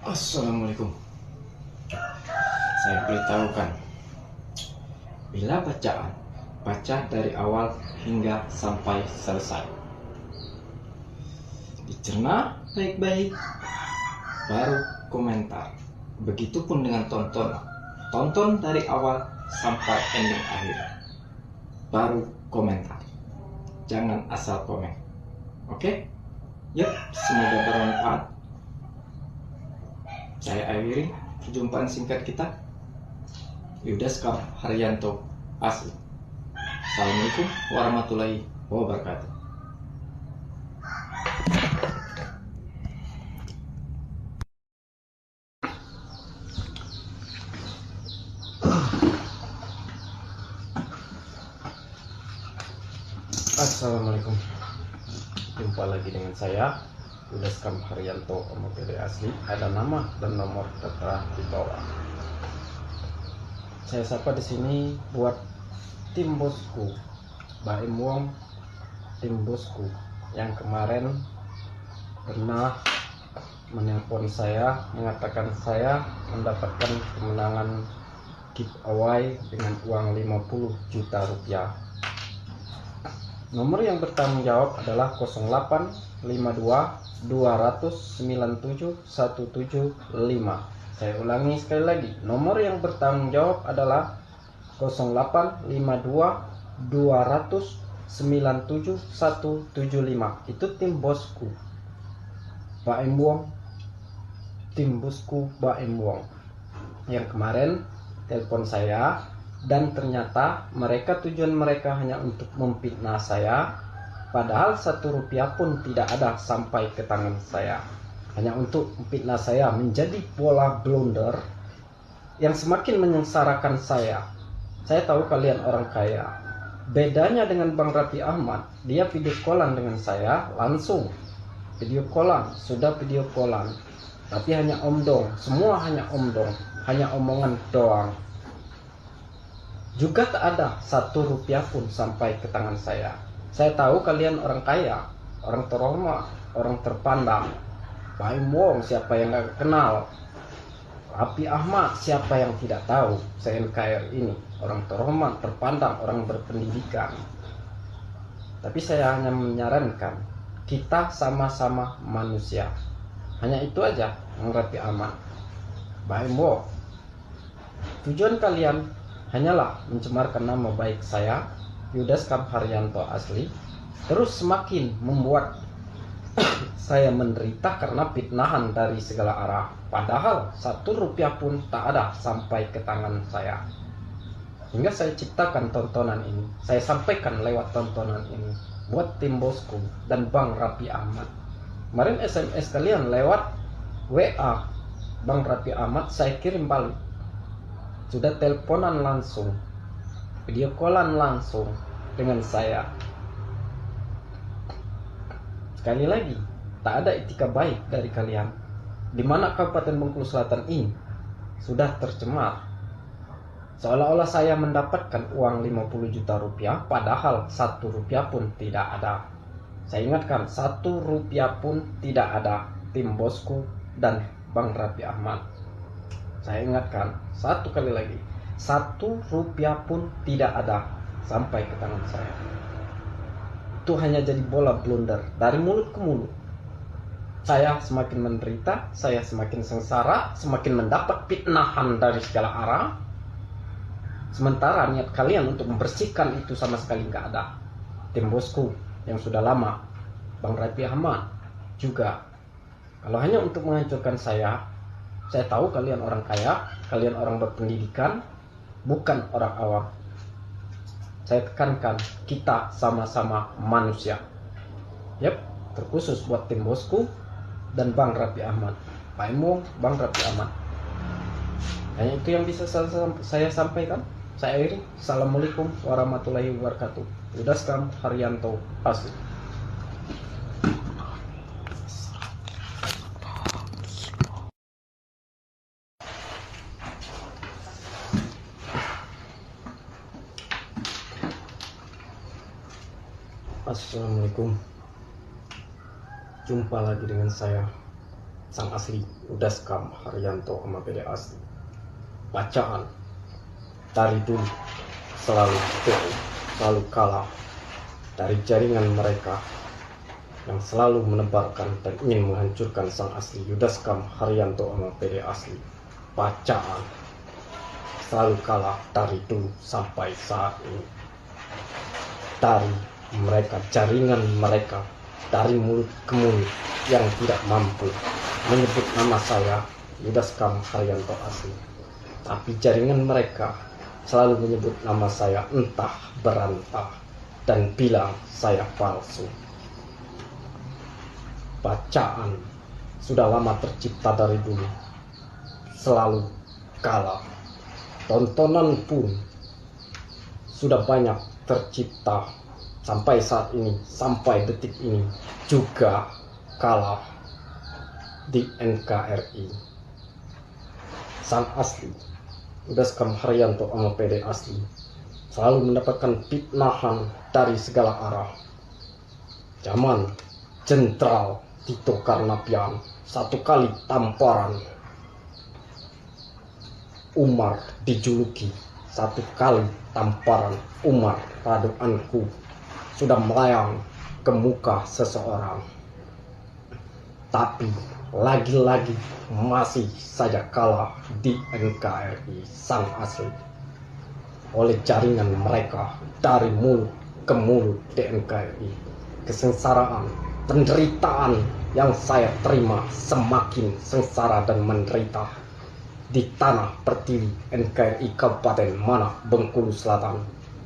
Assalamualaikum. Saya beritahukan, bila bacaan baca dari awal hingga sampai selesai, dicerna baik-baik, baru komentar. Begitupun dengan tonton dari awal sampai ending akhir, baru komentar. Jangan asal komen. Oke? Yuk, semoga bermanfaat. Saya akhiri perjumpaan singkat kita. Yudaskam Haryanto Asli. Assalamualaikum warahmatullahi wabarakatuh. Assalamualaikum. Jumpa lagi dengan saya, Yudaskam Haryanto Asli. Ada nama dan nomor tertera di bawah. Saya sapa di sini buat tim bosku, Baim Wong, tim bosku yang kemarin pernah menelpon saya mengatakan saya mendapatkan kemenangan giveaway dengan uang 50 juta rupiah. Nomor yang bertanggung jawab adalah 0852 297 175. Saya ulangi sekali lagi, nomor yang bertanggung jawab adalah 0852 297 175. Itu tim bosku Baim Wong, tim bosku Baim Wong yang kemarin telepon saya. Dan ternyata tujuan mereka hanya untuk memfitnah saya, padahal 1 rupiah pun tidak ada sampai ke tangan saya. Hanya untuk memfitnah saya menjadi bola blunder yang semakin menyengsarakan saya. Saya tahu kalian orang kaya. Bedanya dengan Bang Raffi Ahmad, dia video callan dengan saya langsung. Video callan, sudah video callan. Tapi hanya omdong, semua hanya omdong, hanya omongan doang. Juga tak ada 1 rupiah pun sampai ke tangan saya. Saya tahu kalian orang kaya, orang terhormat, orang terpandang. Baim Wong siapa yang gak kenal? Raffi Ahmad siapa yang tidak tahu? Se-NKRI ini orang terhormat, terpandang, orang berpendidikan. Tapi saya hanya menyarankan, kita sama-sama manusia. Hanya itu aja, Raffi Ahmad. Baim Wong, tujuan kalian hanyalah mencemarkan nama baik saya, Yudaskam Haryanto Asli, terus semakin membuat saya menderita karena fitnahan dari segala arah. Padahal 1 rupiah pun tak ada sampai ke tangan saya. Hingga saya ciptakan tontonan ini, saya sampaikan lewat tontonan ini buat tim bosku dan Bang Raffi Ahmad. Kemarin SMS kalian lewat WA Bang Raffi Ahmad saya kirim balik. Sudah teleponan langsung, video callan langsung dengan saya. Sekali lagi, tak ada etika baik dari kalian. Di mana Kabupaten Bengkulu Selatan ini sudah tercemar. Seolah-olah saya mendapatkan uang 50 juta rupiah, padahal 1 rupiah pun tidak ada. Saya ingatkan, 1 rupiah pun tidak ada. Tim bosku dan Bang Raffi Ahmad. Saya ingatkan, 1 kali lagi, 1 rupiah pun tidak ada sampai ke tangan saya. Itu hanya jadi bola blunder dari mulut ke mulut. Saya semakin menderita, saya semakin sengsara, semakin mendapat fitnahan dari segala arah. Sementara niat kalian untuk membersihkan itu sama sekali nggak ada. Tim bosku yang sudah lama, Bang Raffi Ahmad juga. Kalau hanya untuk menghancurkan saya tahu kalian orang kaya, kalian orang berpendidikan, bukan orang awam. Saya tekankan, kita sama-sama manusia. Yap, terkhusus buat tim bosku dan Bang Raffi Ahmad. Baim Wong, Bang Raffi Ahmad. Hanya itu yang bisa saya sampaikan. Saya akhiri. Assalamualaikum warahmatullahi wabarakatuh. Yudaskam Haryanto Asli. Assalamualaikum. Jumpa lagi dengan saya, Sang Asli, Udaskam Haryanto sama PD Asli. Bacaan dari dulu selalu kalah dari jaringan mereka yang selalu menebarkan dan ingin menghancurkan Sang Asli, Udaskam Haryanto sama PD Asli. Bacaan selalu kalah dari dulu sampai saat ini. Dari mereka, jaringan mereka, dari mulut ke mulut yang tidak mampu menyebut nama saya, Udaskam Haryanto Asli. Tapi jaringan mereka selalu menyebut nama saya entah berantah dan bilang saya palsu. Bacaan sudah lama tercipta dari dulu, selalu kalah. Tontonan pun sudah banyak tercipta sampai saat ini, sampai detik ini juga kalah di NKRI. Sang Asli, Udaskam Haryanto sama PD Asli selalu mendapatkan fitnahan dari segala arah. Zaman Jenderal Tito Karnavian satu kali tamparan, Umar dijuluki. Satu kali tamparan Umar Raduanku sudah melayang ke muka seseorang. Tapi lagi-lagi masih saja kalah di NKRI Sang Asli oleh jaringan mereka dari mulut ke mulut di NKRI. Kesengsaraan, penderitaan yang saya terima semakin sengsara dan menderita di tanah pertiwi NKRI Kabupaten Manah, Bengkulu Selatan,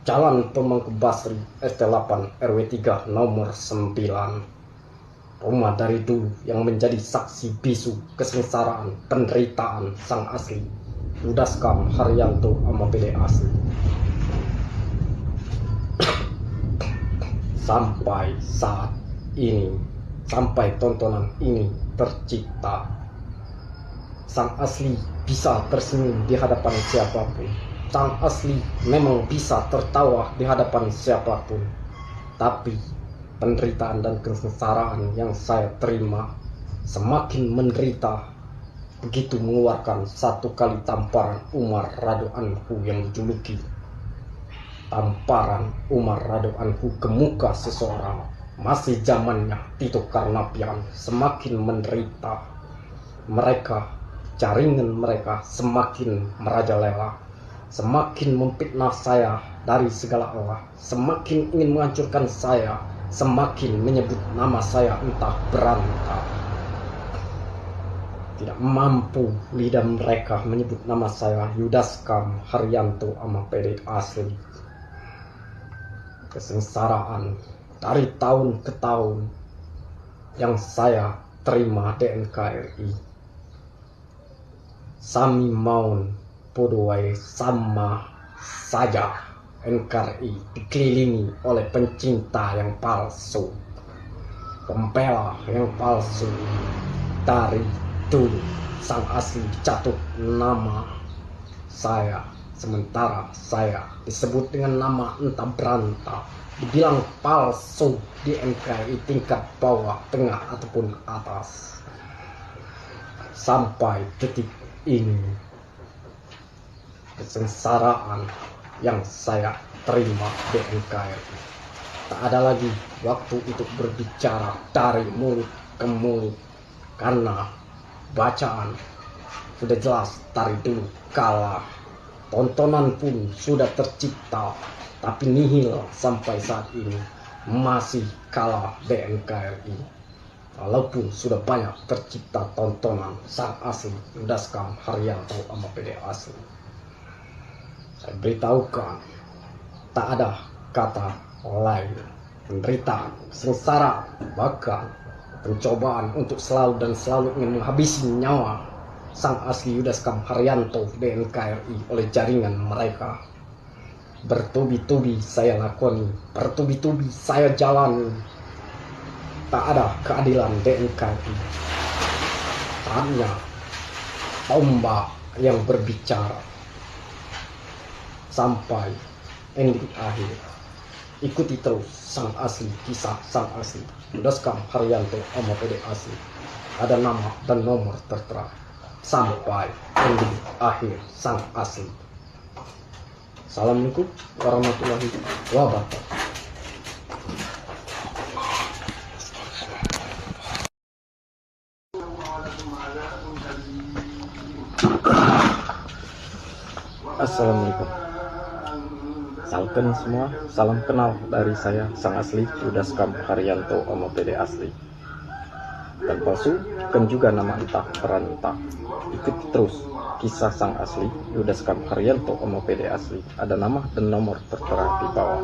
Jalan Pemangku Basri, ST8 RW 3 nomor 9. Rumah dari dulu yang menjadi saksi bisu kesengsaraan penderitaan Sang Asli, Udaskam Haryanto sama PD Asli. Sampai saat ini, sampai tontonan ini tercipta, Sang Asli bisa tersenyum di hadapan siapapun. Sang Asli memang bisa tertawa di hadapan siapapun. Tapi penderitaan dan kesengsaraan yang saya terima semakin menderita begitu mengeluarkan satu kali tamparan Umar Raduanku yang dijuluki. Tamparan Umar Raduanku ke muka seseorang. Masih zamannya Tito Karnavian semakin menderita. Mereka, jaringan mereka semakin merajalela, semakin memfitnah saya dari segala arah, semakin ingin menghancurkan saya, semakin menyebut nama saya entah berantah. Tidak mampu lidah mereka menyebut nama saya, Udaskam Haryanto sama PD Asli. Kesengsaraan dari tahun ke tahun yang saya terima di NKRI, sami maun podowai sama saja. NKRI dikelilingi oleh pencinta yang palsu, pembela yang palsu. Dari dulu Sang Asli jatuh nama saya, sementara saya disebut dengan nama entah berantah, dibilang palsu di NKRI tingkat bawah, tengah ataupun atas. Sampai detik ini kesengsaraan yang saya terima di NKRI, tak ada lagi waktu untuk berbicara dari mulut ke mulut, karena bacaan sudah jelas dari dulu kalah. Tontonan pun sudah tercipta, tapi nihil sampai saat ini masih kalah di NKRI. Walaupun sudah banyak tercipta tontonan Sang Asli, Udaskam Haryanto sama PD Asli. Saya beritahukan, tak ada kata lain. Penderitaan, sengsara, bahkan pencobaan untuk selalu dan selalu ingin menghabisi nyawa Sang Asli, Udaskam Haryanto di NKRI oleh jaringan mereka. Bertubi-tubi saya lakoni, bertubi-tubi saya jalani. Tak ada keadilan di NKRI. Hanya tombak yang berbicara sampai ending akhir. Ikuti terus sang asli, kisah sang asli. Yudaskam Haryanto Omo PD asli. Ada nama dan nomor tertera sampai ending akhir sang asli. Assalamualaikum warahmatullahi wabarakatuh. Assalamualaikum. Salken semua, salam kenal dari saya sang asli Yudaskam Haryanto Omo PD asli. Dan palsu kan juga nama entah peran entah. Ikuti terus kisah sang asli Yudaskam Haryanto Omo PD asli. Ada nama dan nomor tertera di bawah.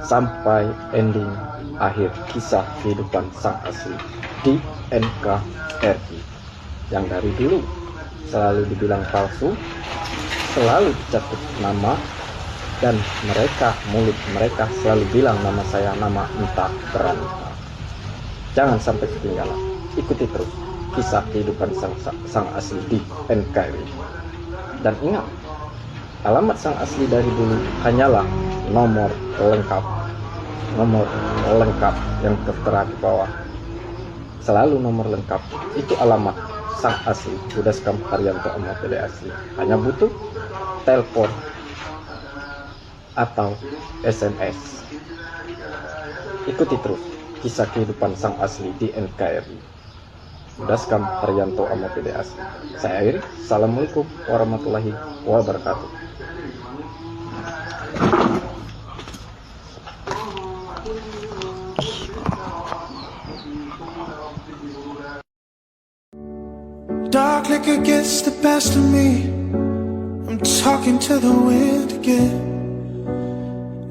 Sampai ending akhir kisah kehidupan sang asli di NKRI. Yang dari dulu selalu dibilang palsu, selalu dicatut nama, dan mulut mereka selalu bilang nama saya nama entah peran. Jangan sampai ketinggalan. Ikuti terus kisah kehidupan sang asli di NKRI. Dan ingat, alamat sang asli dari dulu hanyalah nomor lengkap yang tertera di bawah. Selalu nomor lengkap itu alamat sang asli Yudaskam Haryanto Omo PD asli. Hanya butuh telepon atau SMS. Ikuti terus kisah kehidupan sang asli di NKRI. Yudaskam Haryanto Omo PD asli. Saya akhiri. Assalamualaikum warahmatullahi wabarakatuh. Dark liquor gets the best of me. I'm talking to the wind again.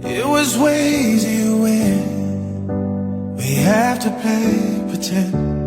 It was way easier when we have to play pretend.